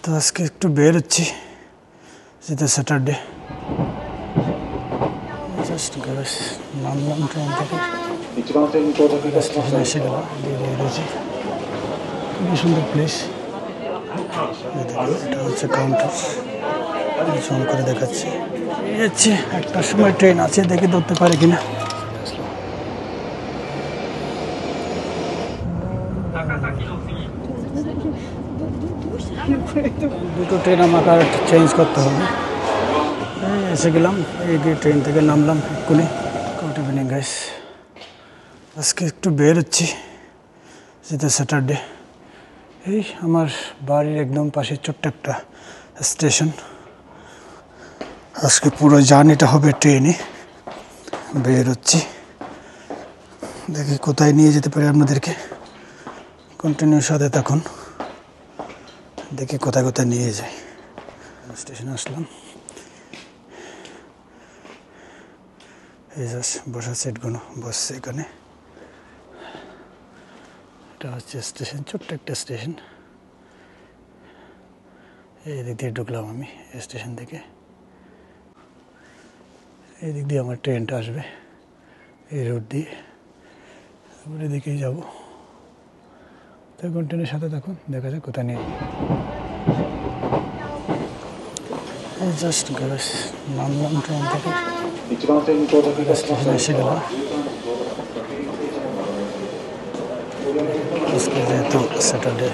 তো আজকে একটু বের হচ্ছি, যেটা স্যাটারডে। জাস্ট নামলাম ট্রেন থেকে, স্টেশনে এসে গেলাম, বেরিয়ে গেছি। খুবই সুন্দর প্লেস। এটা হচ্ছে কাউন্টার, জুম করে দেখাচ্ছি। যাচ্ছি, একটার সময় ট্রেন আছে, দেখে ধরতে পারে কিনা। দুটো ট্রেন আমাকে আর চেঞ্জ করতে হবে। এসে গেলাম, এই ট্রেন থেকে নামলাম এক্ষুনি। Good evening guys. আজকে একটু বের হচ্ছি, যেটা স্যাটারডে। এই আমার বাড়ির একদম পাশে ছোট্ট একটা স্টেশন। আজকে পুরো জার্নিটা হবে ট্রেনে। বের হচ্ছি, দেখি কোথায় নিয়ে যেতে পারি আপনাদেরকে। কন্টিনিউ সাথে থাকুন, দেখি কোথায় কোথায় নিয়ে যায়। স্টেশনে আসলাম, এই জাস্ট বসার সিটগুলো বসছে এখানে। এটা হচ্ছে স্টেশন, ছোট্ট একটা স্টেশন। এই দিক দিয়ে ঢুকলাম আমি স্টেশন থেকে। এই দিক দিয়ে আমার ট্রেনটা আসবে, এই রোড দিয়ে। তারপরে এদিকেই যাবো। তো কন্টিনিউ সাথে থাকুন, দেখা যাক কোথায় নিয়ে। জাস্ট নামলাম ট্রেন থেকে, স্টেশনে এসে গেলাম। আজকে যেহেতু স্যাটারডে,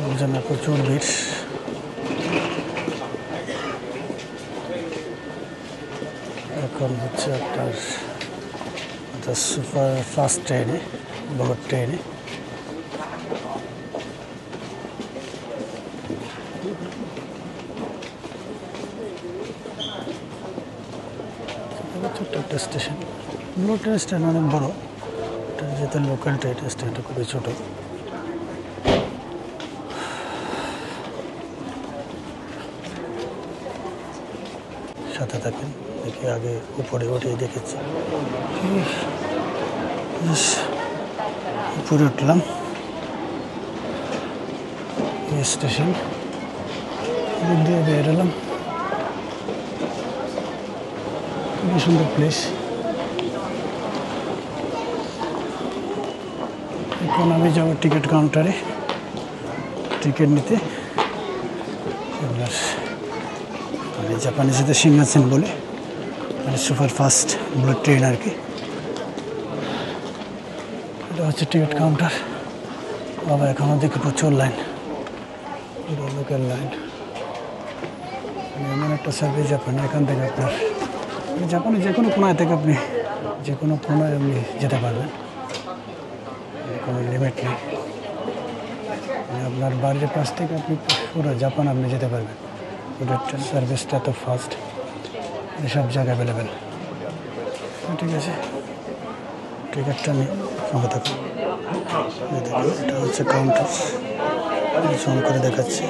লোকজন প্রচুর ভিড়। এখন হচ্ছে আপনার সুপার ফাস্ট ট্রেনে, বড় ট্রেনে। ছোট্ট একটা স্টেশন, ব্লু ট্রেন স্ট্যান্ড অনেক বড়। যেহেতু লোকাল ট্রেন স্ট্যান্ডটা খুবই ছোট। সাথে থাকেন, দেখি আগে উপরে উঠে দেখেছি। উপরে উঠলাম, এই স্টেশন দিক দিয়ে বের এলাম। খুবই সুন্দর প্লেস। এখন আমি যাবো টিকিট কাউন্টারে টিকিট নিতে। মানে জাপানিজেতে সিংহাসন বলে, মানে সুপার ফাস্ট বুলেট ট্রেন আর কি। এটা হচ্ছে টিকিট কাউন্টার। বাবা, এখনও দেখি প্রচুর লাইন, পুরো লোকের লাইন। এমন একটা সার্ভিস জাপানে, এখান থেকে আপনার জাপানে যে কোনো কোনায় থেকে আপনি যে কোনো কোনায় আপনি যেতে পারবেন, কোনো লিমিট নেই। আপনার বাড়ির পাশ থেকে আপনি পুরো জাপান আপনি যেতে পারবেন। ওদের সার্ভিসটা তো ফাস্ট, সব জায়গায় অ্যাভেলেবেল। ঠিক আছে, টিকিটটা নিয়ে সঙ্গে থাকুন। এটা হচ্ছে কাউন্টার, জুম করে দেখাচ্ছি।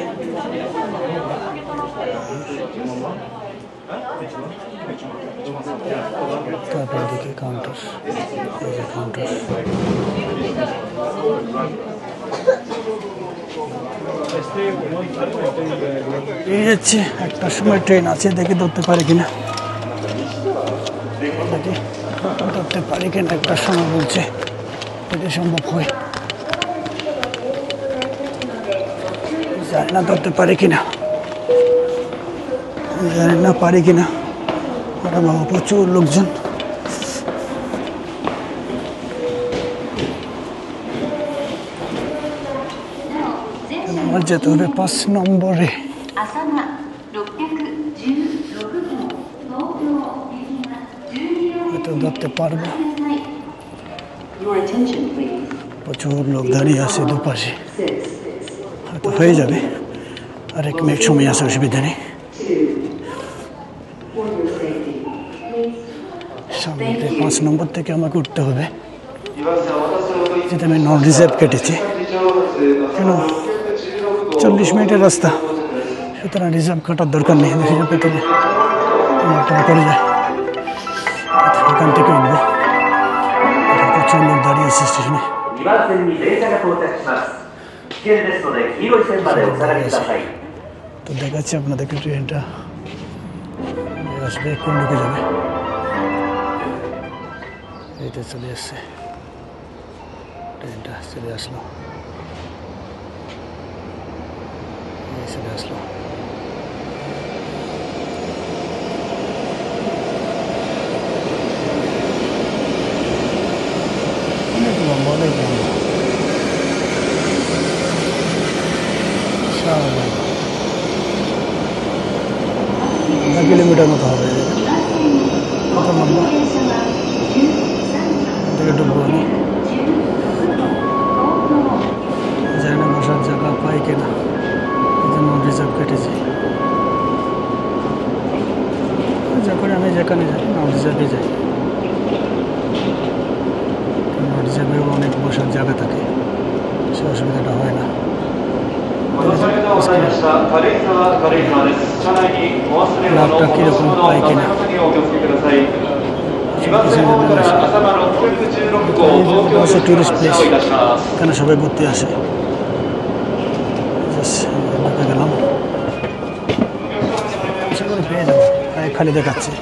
তারপর দিকে কাউন্টার, এই যে কাউন্টার। এই যাচ্ছে, একটার সময় ট্রেন আছে, দেখে ধরতে পারে কিনা। দেখি ধরতে পারি কিনা, একটার সময় বলছে, যদি সম্ভব হয়। জানি না ধরতে পারি কিনা, জানি না পারি কিনা। বাবা, প্রচুর লোকজন। আমার যেতে হবে 5 নম্বরে। হয়তো ধরতে পারবো। প্রচুর লোক দাঁড়িয়ে আছে দুপাশে, হয়তো হয়ে যাবে। আর 1 মিনিট সময় আছে, অসুবিধা নেই। সামনে 5 নম্বর থেকে আমাকে উঠতে হবে, যেটা আমি নন রিজার্ভ কেটেছি। কেন 40 মিনিটের রাস্তা, সুতরাং রিজার্ভ কাটার দরকার নেই। রিজার্ভ কেটে করে যায়, এখান থেকে উঠবো। প্রচুর লোক দাঁড়িয়ে আছে স্টেশনে। 危険ですので黄色い線までお下がりください。 তো দেখাচ্ছি আপনাদেরকে ট্রেনটা আসবে, কোন দিকে যাবে। এইটা চলে আসছে, ট্রেনটা চলে আসলো, চলে আসলো। অনেক লম্বা, অনেক লম্বা, আধা কিলোমিটার মতো হবে, কত লম্বা। থেকে ঢুকবো আমি, জানি না বসার জায়গা পাই কিনা, এই জন্য রিজার্ভ কেটেছি। যখন আমি যেখানে যাই নন রিজার্ভে যাই, নন রিজার্ভেও অনেক বসার জায়গা থাকে, সে অসুবিধাটা হয় না। লাভটা কীরকম পাই কিনা, টুরিস্ট প্লেস, এখানে সবাই ঘুরতে আসে। ঢুকে গেলাম, আশা করি পেয়ে যাবো, খালি দেখাচ্ছে।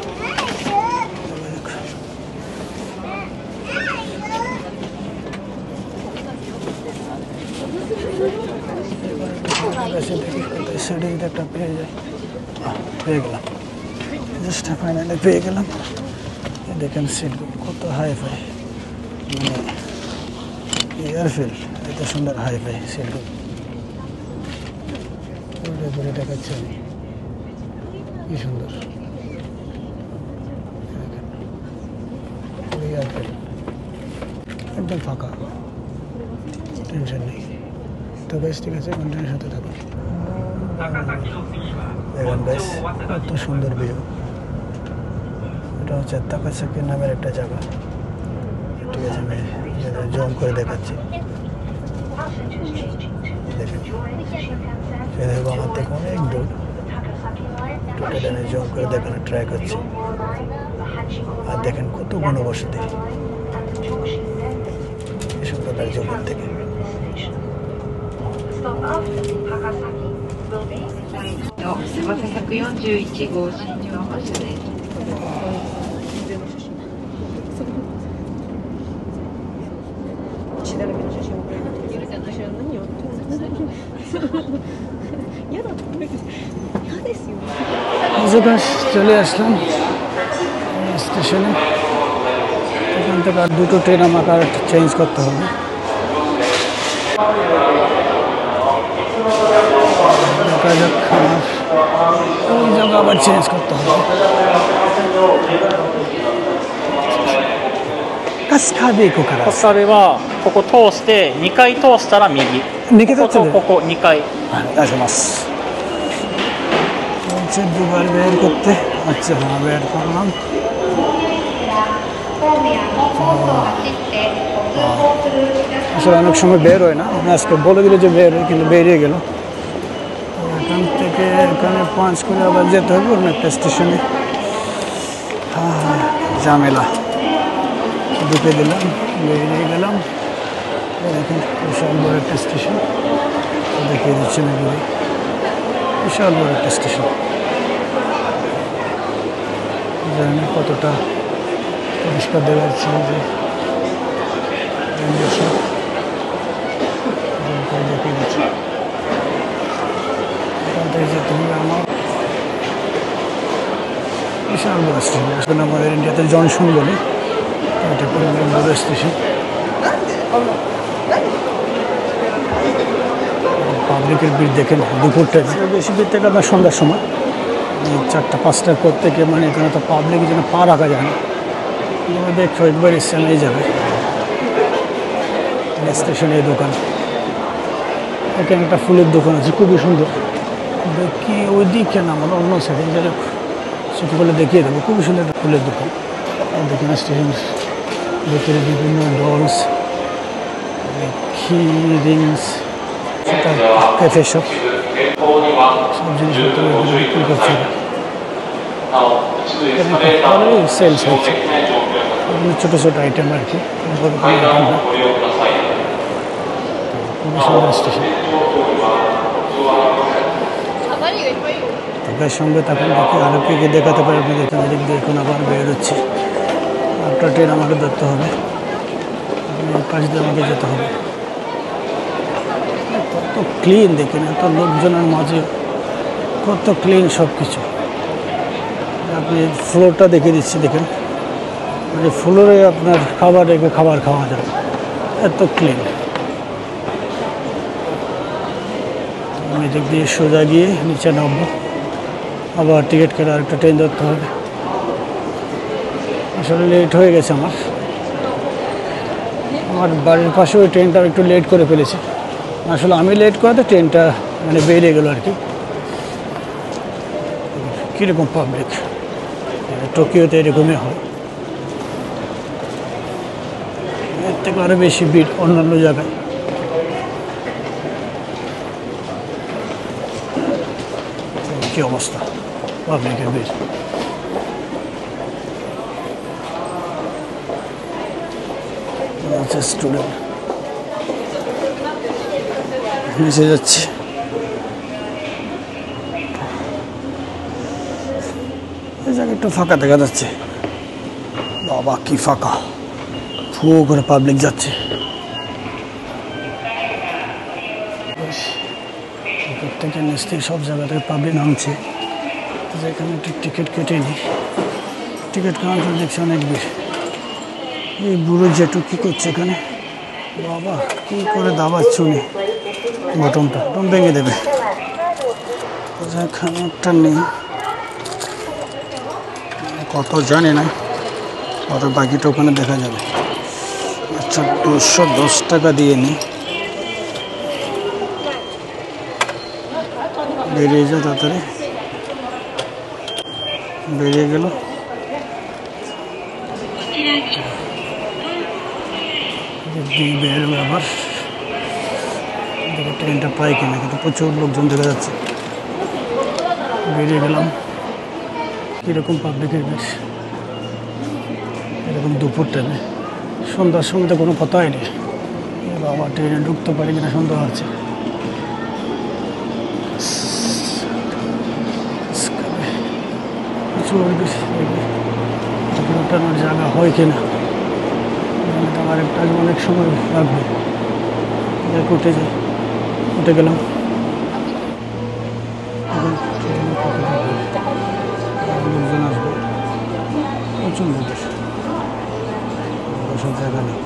সেটা যদি একটা পেয়ে যায়, পেয়ে গেলাম, জাস্ট ফাইনালি পেয়ে গেলাম। দেখেন সিটগুলো কত হাই ফাই, মানে এয়ারফিল এত সুন্দর হাই ফাই সিটগুলো, ঘুরে ঘুরে দেখাচ্ছি আমি, কি সুন্দর এয়ারফিল, একদম ফাঁকা, টেনশন নেই। তো বেশ, ঠিক আছে, কন্টিনিউর সাথে থাকুন। দেখেন বেশ কত সুন্দর ভিউ। এটা হচ্ছে তাকাসাকি নামের একটা জায়গা, ঠিক আছে, আমি জুম করে দেখাচ্ছি। দেখেন দেখবো আমার থেকে অনেক দূর, টোটাল আমি জুম করে দেখানোর ট্রাই করছি। আর দেখেন কত ঘনবসতি, এই সুন্দর লাগছে উপর থেকে। 翼141号新庄発です。血だらけの写真を送られてきて、私は何を嫌だと思って嫌ですよ。চলে আসলাম স্টেশনে, এখান থেকে আর দুটো ট্রেন আমাকে আর চেঞ্জ করতে হবে। দেখা যাক, আমার ওই জায়গা আবার চেঞ্জ করতে হবে।ここれはここ通して2回通したら右。右だったね。ここ2回。はい、お願いします。দুবার বের করতে, আচ্ছা হ্যাঁ বের করলাম। আসলে অনেক সময় বের হয় না, আজকে বলে দিল যে বের হয়, কিন্তু বেরিয়ে গেল। এখান থেকে এখানে পাঁচ করে আবার যেতে হবে অন্য একটা স্টেশনে। ঝামেলা, ঢুকে দিলাম, বেরিয়ে গেলাম। দেখেন বিশাল বড় একটা স্টেশন, দেখিয়ে দিচ্ছি না, বিশাল বড় একটা স্টেশন। জানি না কতটা পরিষ্কার দেওয়া যাচ্ছে, যে দেখিয়ে দিচ্ছি। এখান থেকে যেতে হবে আমার, বিশাল বড় স্টেশন। আসলে আমাদের ইন্ডিয়াতে জনসন বলে, এটা কোনো বড় স্টেশন। পাবলিকের ভিড় দেখেন দুপুরটা, বেশি ভিড় থেকে আপনার সন্ধ্যার সময় 4টা-5টার পর থেকে, মানে এখানে তো পাবলিক যেন পা রাখা যায় না, দেখো একবার এসে নিয়ে যাবে। স্টেশনে এই দোকান, এখানে একটা ফুলের দোকান আছে, খুবই সুন্দর। দেখি ওই দিকে না, আমার অন্য সাইডে যেটা সেটা বলে দেখিয়ে দেবো। খুবই সুন্দর একটা ফুলের দোকান। দেখেন স্টেশন ভিতরে বিভিন্ন ডলস, কি রিংস, সেটা ক্যাফে সব জিনিসপত্র বিক্রি করছে, সেলস হচ্ছে। ছোটো ছোটো আইটেম আর কি, সুন্দর স্টেশন। তাদের সঙ্গে তখন দেখি আরো কি দেখাতে পারে আপনাদের। এদিক দিয়ে এখন আবার বেরোচ্ছি, একটা ট্রেন আমাকে ধরতে হবে, পাশ দিয়ে আমাকে যেতে হবে। কত ক্লিন দেখেন, এত লোকজনের মাঝে কত ক্লিন সব কিছু। আপনি ফ্লোরটা দেখিয়ে দিচ্ছি, দেখেন মানে ফ্লোরে আপনার খাবার রেখে খাবার খাওয়া যায়, এত ক্লিন। আমি এদিক দিয়ে সোজা গিয়ে নিচে নামবো, আবার টিকিট কেটে আরেকটা ট্রেন ধরতে হবে। আসলে লেট হয়ে গেছে আমার বাড়ির পাশে ওই ট্রেনটা একটু লেট করে ফেলেছে। আসলে আমি লেট করাতে ট্রেনটা মানে বেরিয়ে গেল আর কি। কীরকম পাবলিক, টোকিওতে এরকমই হয়, এর থেকে আরও বেশি ভিড় অন্যান্য জায়গায়। কী অবস্থা পাবলিকের ভিড়। স্টুডেন্ট নিচে যাচ্ছি, এই জায়গায় একটু ফাঁকা দেখা যাচ্ছে। বাবা কি ফাঁকা, ফু করে পাবলিক যাচ্ছে। প্রত্যেকের নিচ থেকে সব জায়গা থেকে পাবলিক নামছে। যেখানে একটু টিকিট কেটে নিই, টিকিট কাউন্টার দেখছি অনেক ভিড়। এই বুড়ো জেঠু কী করছে এখানে, বাবা কী করে দাবাচ্ছে উনি, বটনটা ভেঙে দেবে। এখানে একটা নেই, কত জানি না, কত বাকিটা ওখানে দেখা যাবে। আচ্ছা 210 টাকা দিয়ে নিই, বেরিয়ে যা তাড়াতাড়ি। বেরিয়ে গেল। বেরোবে আবার, দেখো ট্রেনটা পাই কিনা, কিন্তু প্রচুর লোকজন দেখা যাচ্ছে। বেরিয়ে গেলাম। কীরকম পাবলিকের ভিড় এরকম দুপুর টাইমে, সন্ধ্যার সময় তো কোনো কথাই নেই। বাবা ট্রেনে ঢুকতে পারি কিনা সন্দেহ আছে। প্রচুর ওঠানোর জায়গা হয় কিনা, আমার একটা অনেক সময় লাগবে। উঠে যাই, উঠে গেলাম। লোকজন আসবে, প্রচুর লোকের বসার জায়গা নেই।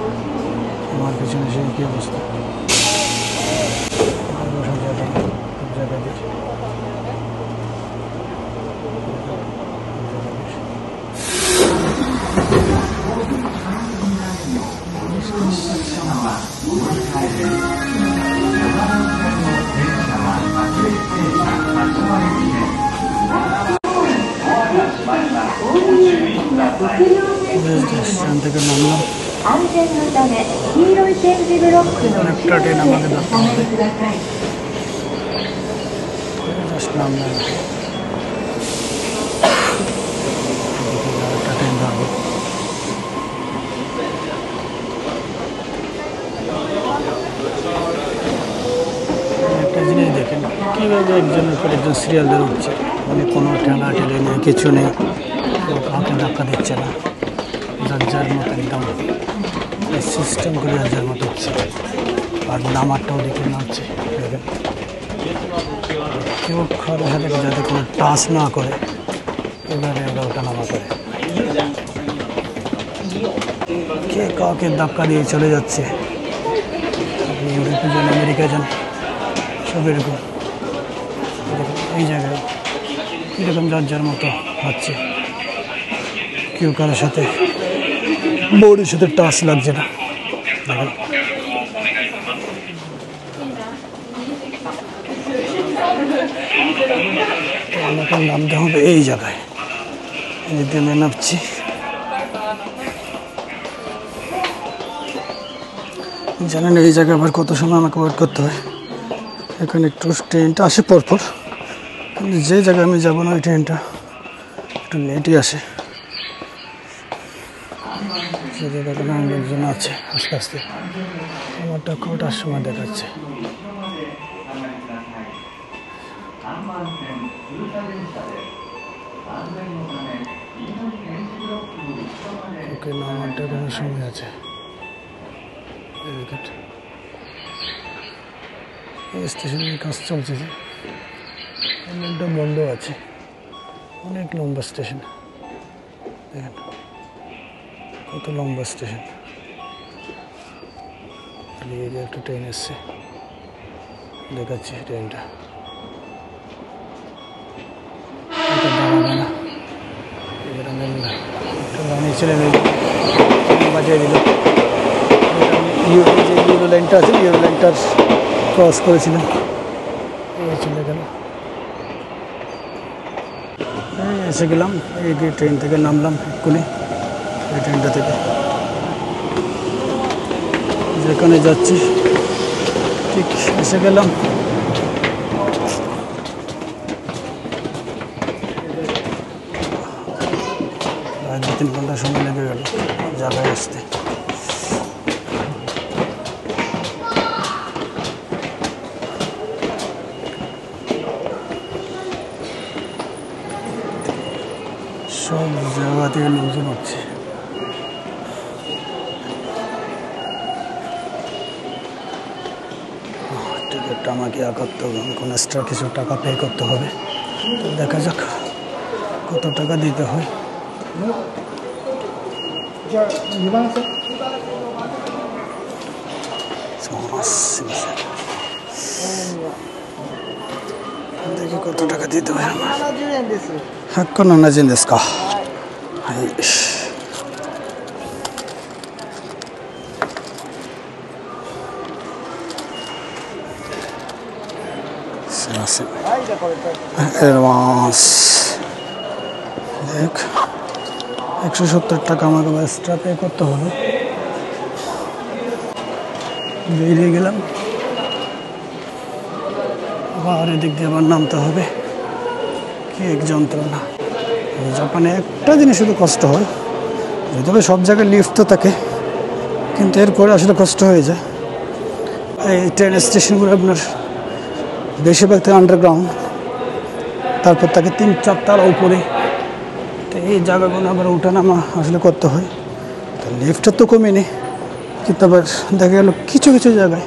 আমার পিছনে সে কী অবস্থা, বসার জায়গা নেই, সব জায়গা দিচ্ছে। স্টেশন থেকে নামলাম, একটা ট্রেন আমাকে ধরতে হবে। জাস্ট নামলাম, একটা ট্রেন ধরবো। একটা জিনিস দেখেন কীভাবে একজনের পর একজন সিরিয়াল ধরে উঠছে, মানে কোনো ঠেলা ঠেলে নেই, কিছু নেই, কাউকে ধাক্কা দিচ্ছে না, যার যার মতো একদম সিস্টেম করে যার যার মতো হচ্ছে। আর নামারটাও দেখে নামছে, দেখেন কেউ খাওয়ার সাথে যাতে কোনো টাচ না করে, এবারে ওরা ওটা নামা করে। কে কাউকে ধাক্কা দিয়ে চলে যাচ্ছে, আপনি ইউরোপে যান, আমেরিকা যান, সব এরকম। এই জায়গায় কীরকম যার যার মতো হচ্ছে, কেউ কারোর সাথে বউরের সাথে টাচ লাগছে না। দেখেন আমাকে নামতে হবে এই জায়গায়, এই দিয়ে আমি নামছি। জানেন এই জায়গায় আবার কত সময় আমাকে ওয়েট করতে হয়। এখানে একটু ট্রেনটা আসে পরপর, কিন্তু যে জায়গায় আমি যাবো না ওই ট্রেনটা একটু লেটই আসে। সেটা দেখেন লোকজন আছে আস্তে আস্তে, আমারটা কটার সময় দেখাচ্ছে। ওকে নামারটা কোনো সময় আছে। এই স্টেশনের কাজ চলছে যে একটা বন্ধ আছে, অনেক লম্বা স্টেশন। দেখেন কত লম্বা স্টেশন। এই যে একটা ট্রেন এসছে, দেখাচ্ছি ট্রেনটা। এটা দাঁড়াবে না, গাড়ি ছেড়ে বাজিয়ে দিল। যে ইউরো লাইনটা আছে, ইউরো লাইনটার ক্রস করেছিলাম, এই চলে গেল। এসে গেলাম, এই ট্রেন থেকে নামলাম এক্ষুনি। এই ট্রেনটা থেকে যেখানে যাচ্ছি ঠিক এসে গেলাম। প্রায় 2-3 ঘন্টা সময় লেগে গেল জায়গায় আসতে। সব জায়গা থেকে লোকজন হচ্ছে। টিকিটটা আমাকে করতে হবে, কোনো এক্সট্রা কিছু টাকা পে করতে হবে। তো দেখা যাক কত টাকা দিতে হয়। দেখি কত টাকা দিতে হয় আমার। 170円ですか。はい。すいません。ありがとうございます。দেখ 170 টাকা আমাকে এক্সট্রা পে করতে হবে। বেরিয়ে গেলাম, আবার এদিক দিয়ে আবার নামতে হবে। কি এক যন্ত্রণা। জাপানে একটা জিনিস শুধু কষ্ট হয়, তবে সব জায়গায় লিফট তো থাকে, কিন্তু এরপরে আসলে কষ্ট হয়ে যায়। এই ট্রেন স্টেশনগুলো আপনার বেশিরভাগ থেকে আন্ডারগ্রাউন্ড, তারপর তাকে 3-4 তালা উপরে। তো এই জায়গাগুলো আবার ওঠানামা আসলে করতে হয়। তো লিফটের তো কমই নেই, কিন্তু আবার দেখা গেল কিছু কিছু জায়গায়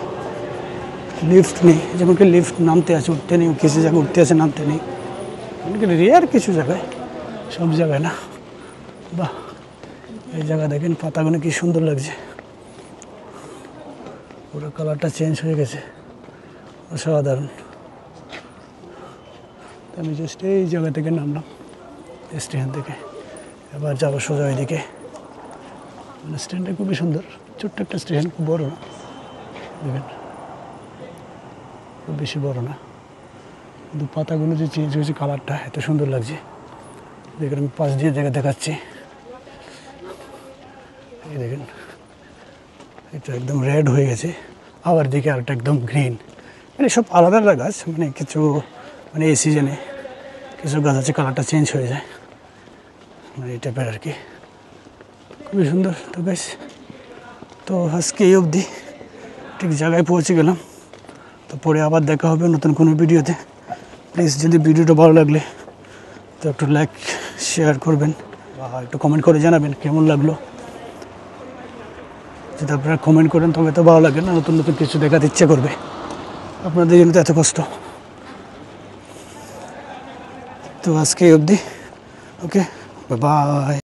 লিফট নেই। যেমন কি লিফট নামতে আছে, উঠতে নেই, কিছু জায়গায় উঠতে আছে, নামতে নেই। রেয়ার কিছু জায়গায়, সব জায়গায় না। বাহ, এই জায়গা দেখেন পাতাগুলো কি সুন্দর লাগছে, পুরো কালারটা চেঞ্জ হয়ে গেছে, অসাধারণ। আমি জাস্ট এই জায়গা থেকে নামলাম স্টেশন থেকে, এবার যাবো সোজা ওইদিকে। মানে স্টেশনটা খুবই সুন্দর, ছোট্ট একটা স্টেশন, খুব বড় না, দেখেন খুব বেশি বড় না, কিন্তু পাতাগুলো যে চেঞ্জ হয়েছে, কালারটা এত সুন্দর লাগছে। দেখেন আমি পাশ দিয়ে জায়গা দেখাচ্ছি, এই দেখেন এটা একদম রেড হয়ে গেছে, আবার দিকে আরেকটা একদম গ্রিন। মানে সব আলাদা আলাদা গাছ, মানে কিছু মানে এই সিজনে কিছু গাছ আছে কালারটা চেঞ্জ হয়ে যায়, মানে এই টাইপের আর কি, খুবই সুন্দর। তো বেশ, তো আজকে এই অবধি, ঠিক জায়গায় পৌঁছে গেলাম। তো পরে আবার দেখা হবে নতুন কোনো ভিডিওতে। প্লিজ যদি ভিডিওটা ভালো লাগলে তো একটু লাইক শেয়ার করবেন, বা একটু কমেন্ট করে জানাবেন কেমন লাগলো। যদি আপনারা কমেন্ট করেন তবে তো ভালো লাগে না, নতুন নতুন কিছু দেখাতে ইচ্ছে করবে। আপনাদের জন্য তো এত কষ্ট। তো আজকে এই অবধি, ওকে, বাই বাই।